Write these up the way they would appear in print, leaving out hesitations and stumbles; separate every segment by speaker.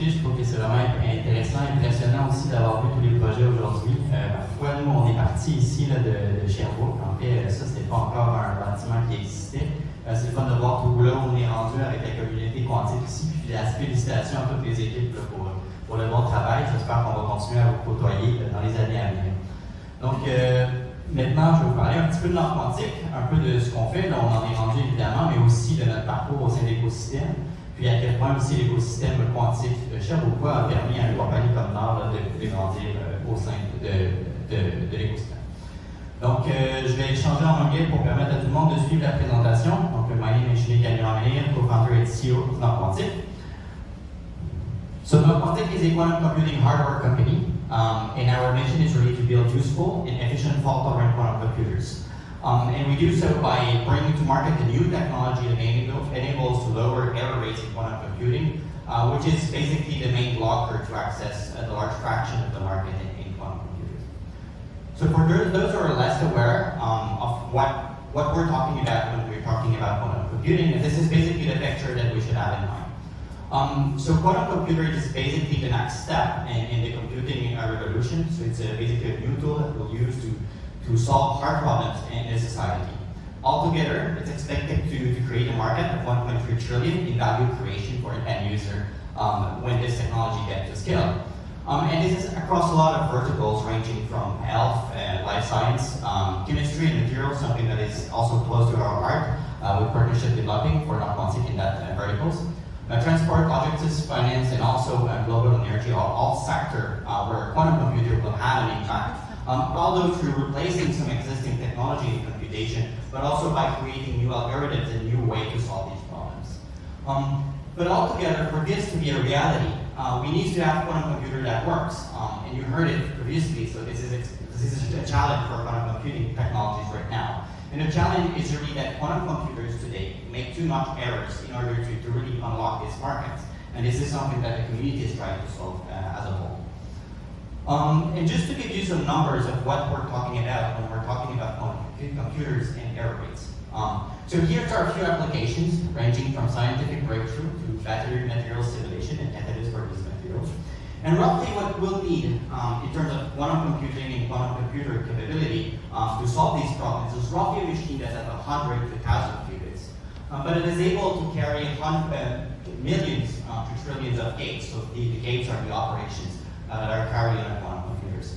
Speaker 1: discuter. Je trouve que c'est vraiment intéressant, impressionnant aussi d'avoir vu tous les projets aujourd'hui. Parfois, nous, on est partis ici là, de Sherbrooke. En fait, ça, c'était pas encore un bâtiment qui existait. C'est le fun de voir tout là où on est rendu avec la communauté quantique ici. Puis félicitations à toutes les équipes là, pour le bon travail. J'espère qu'on va continuer à vous côtoyer dans les années à venir. Donc, maintenant, je vais vous parler un petit peu de Nord Quantique, un peu de ce qu'on fait. Là, on en est rendu évidemment, mais aussi de notre parcours au sein de l'écosystème. Puis à quel point aussi l'écosystème quantique de Sherbrooke a permis à une compagnie comme Nord de grandir au sein de l'écosystème. Donc, je vais changer en anglais pour permettre à tout le monde de suivre la présentation. Donc, my name is Julien Camirand Lemyre, co-founder and CEO of Nord Quantique. So Nord Quantique is a quantum computing hardware company, and our mission is really to build useful and efficient fault-tolerant quantum computers. And we do so by bringing to market the new technology that enables to lower error rates in quantum computing, which is basically the main blocker to access a large fraction of the market in quantum computers. So for those who are less aware of what we're talking about when we're talking about quantum computing, this is basically the picture that we should have in mind. So quantum computing is basically the next step in the computing revolution. So it's basically a new tool that we'll use to solve hard problems in a society. Altogether, it's expected to create a market of 1.3 trillion in value creation for an end user when this technology gets to scale. And this is across a lot of verticals ranging from health, life science, chemistry and materials, something that is also close to our heart with partnership developing for Nord Quantique in that verticals. Transport, logistics, finance, and also global energy are all sectors where quantum computer will have an impact. Although through replacing some existing technology in computation, but also by creating new algorithms and new ways to solve these problems. But altogether, for this to be a reality, we need to have a quantum computer that works. And you heard it previously, so this is a challenge for quantum computing technologies right now. And the challenge is really that quantum computers today make too much errors in order to really unlock these markets. And this is something that the community is trying to solve as a whole. And just to give you some numbers of what we're talking about when we're talking about computers and error rates. So here's our few applications ranging from scientific breakthrough to battery material simulation and catalysts for these materials. And roughly what we'll need in terms of quantum computing and quantum computer capability to solve these problems is roughly a machine that's at 100 to 1,000 qubits. But it is able to carry millions to trillions of gates. So the gates are the operations that are carried on quantum computers.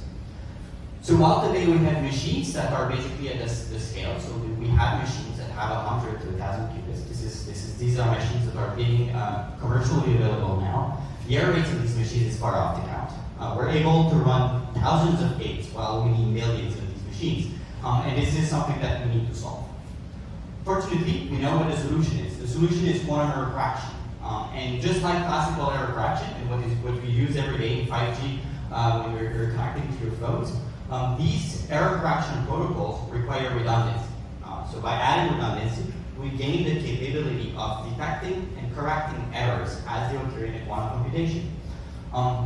Speaker 1: So while today we have machines that are basically at the scale, so we have machines that have 100 to 1,000 qubits. These are machines that are being commercially available now. The error rates of these machines is far off to count. We're able to run thousands of gates while we need millions of these machines. And this is something that we need to solve. Fortunately, we know what the solution is. The solution is quantum error correction. And just like classical error correction, and what we use every day in 5G when you're connecting to your phones, these error correction protocols require redundancy. So by adding redundancy, we gain the capability of detecting and correcting errors as they occur in a quantum computation.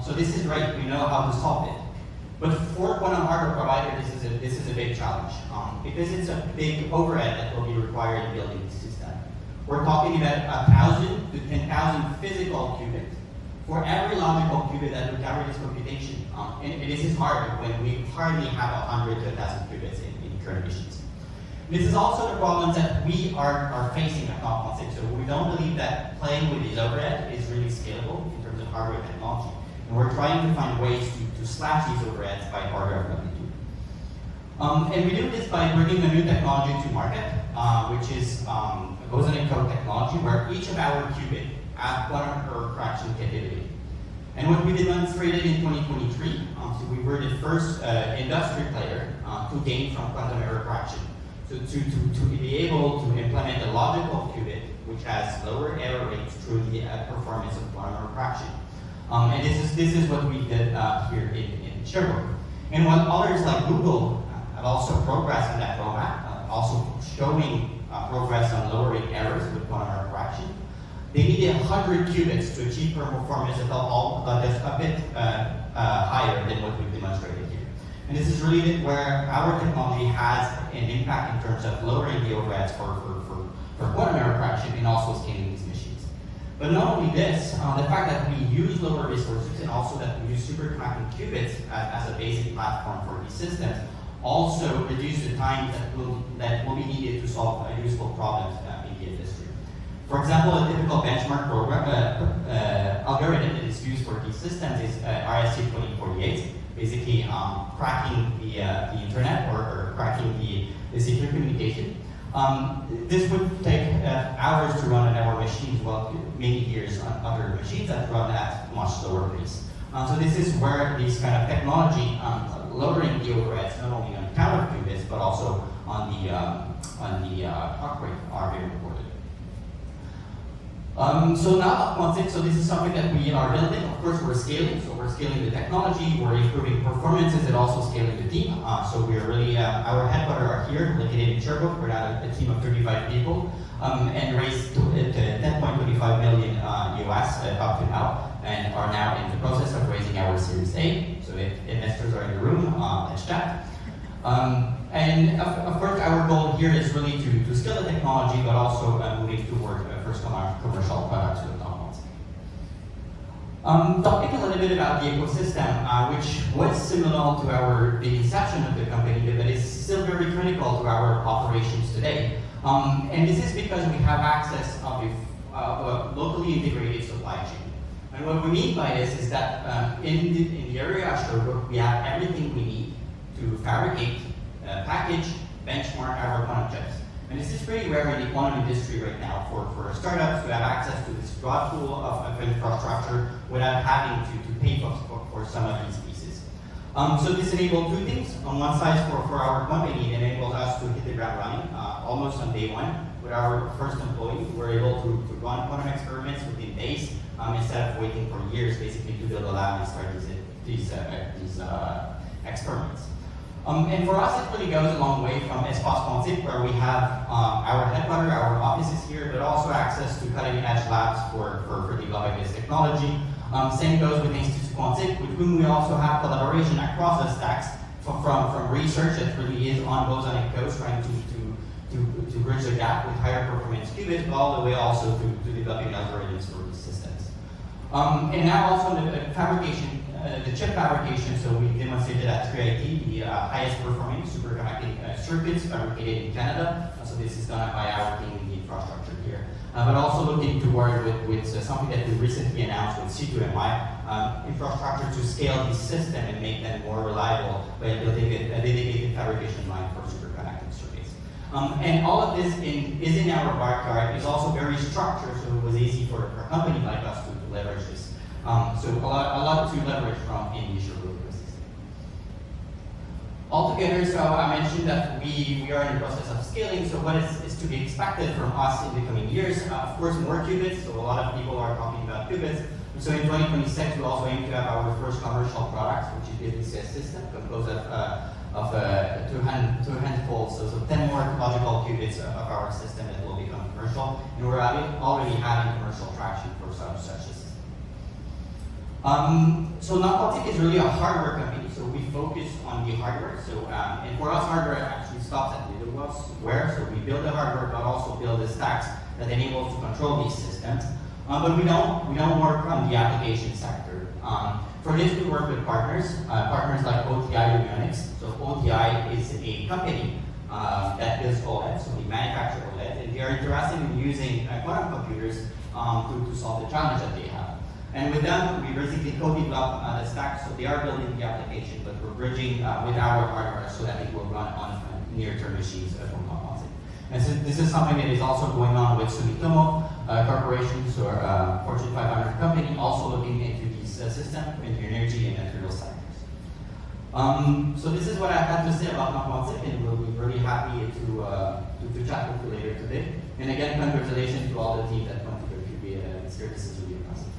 Speaker 1: So this is right, we know how to solve it. But for quantum hardware provider, this is a big challenge because it's a big overhead that will be required in building this system. We're talking about 1,000 to 10,000 physical qubits for every logical qubit that will carry this computation. And this is hard when we hardly have 100 to 1,000 qubits in current machines. This is also the problems that we are facing at Nord Quantique. So we don't believe that playing with these overhead is really scalable in terms of hardware technology. And we're trying to find ways to slash these overheads by hardware company. And we do this by bringing a new technology to market, which is boson-encode technology, where each of our qubit have quantum error correction capability. And what we demonstrated in 2023, so we were the first industry player to gain from quantum error correction. So to be able to implement a logical qubit, which has lower error rates through the performance of quantum error correction. And this is what we did here in Sherbrooke. And while others like Google have also progressed in that roadmap, also showing progress on lowering errors with quantum error correction, they needed 100 qubits to achieve performance that's a bit higher than what we've demonstrated here. And this is really where our technology has an impact in terms of lowering the overheads for quantum error correction and also scaling these machines. But not only this, the fact that we use lower resources and also that we use superconducting qubits as a basic platform for these systems also reduce the time that will be needed to solve useful problems in the industry. For example, a typical benchmark program algorithm that is used for these systems is RSA-2048, basically cracking the internet or cracking the secure communication. This would take hours to run on our machines, well, many years on other machines that run at much slower pace. So this is where these kind of technology, lowering the overheads not only on counter qubits but also on the clock rate are very important. So now Nord Quantique, so this is something that we are building. Of course, we're scaling. So we're scaling the technology, we're improving performances, and also scaling the team. So we're really, our headquarters are here, located in Sherbrooke. We're now a team of 35 people, and raised $10.25 million US up to now, and are now in the process of raising our Series A. So if investors are in the room, let's chat. And of course, our goal here is really to scale the technology, but also moving toward first commercial products with Nord Quantique. Talking a little bit about the ecosystem, which was similar to the inception of the company, but is still very critical to our operations today. And this is because we have access of a locally integrated supply chain. And what we mean by this is that in the area of Sherbrooke, we have everything we need to fabricate, package, benchmark our quantum chips. And this is pretty rare in the quantum industry right now for startups to have access to this broad pool of infrastructure without having to pay for some of these pieces. So this enables two things. On one side, for our company, it enables us to hit the ground running almost on day one. With our first employee, we're able to run quantum experiments within days instead of waiting for years, basically, to build a lab and start these experiments. And for us, it really goes a long way from Espace Quantique, where we have our headquarters, our offices here, but also access to cutting-edge labs for developing this technology. Same goes with Institut Quantique, with whom we also have collaboration across the stacks, from research that really is on bosonic codes, trying to bridge the gap with higher performance qubits, but all the way also to developing algorithms for these systems. And now also the fabrication, the chip fabrication, so we demonstrated at 3IT the highest performing superconducting circuits fabricated in Canada. So this is done by our team in the infrastructure here. But also looking toward with something that we recently announced with C2MI, infrastructure to scale the system and make them more reliable by building a dedicated fabrication line for superconducting circuits. And all of this is in our backyard. It's also very structured, so it was easy for a company like us to leverage this. So a lot to leverage from in the Sherbrooke ecosystem. Altogether, so I mentioned that we are in the process of scaling. So what is to be expected from us in the coming years? Of course, more qubits. So a lot of people are talking about qubits. So in 2026, we also aim to have our first commercial product, which is the DCS system, composed of two handfuls, so 10 more logical qubits of our system that will become commercial. And we're already having commercial traction for such systems. So Nord Quantique is really a hardware company, so we focus on the hardware. So, and for us, hardware actually stops at middleware. So we build the hardware, but also build the stacks that enable us to control these systems. But we don't work on the application sector. For this, we work with partners like OTI Avionics. So OTI is a company that builds OLEDs, so we manufacture OLEDs, and they are interested in using quantum computers to solve the challenge that they have. And with them, we basically co-develop the stack, so they are building the application, but we're bridging with our hardware so that it will run on near-term machines from Nord Quantique. And so this is something that is also going on with Sumitomo corporations or Fortune 500 company, also looking into these systems, into energy and material sectors. So this is what I had to say about Nord Quantique, and we'll be really happy to chat with you later today. And again, congratulations to all the teams that went to contribute. This is really impressive.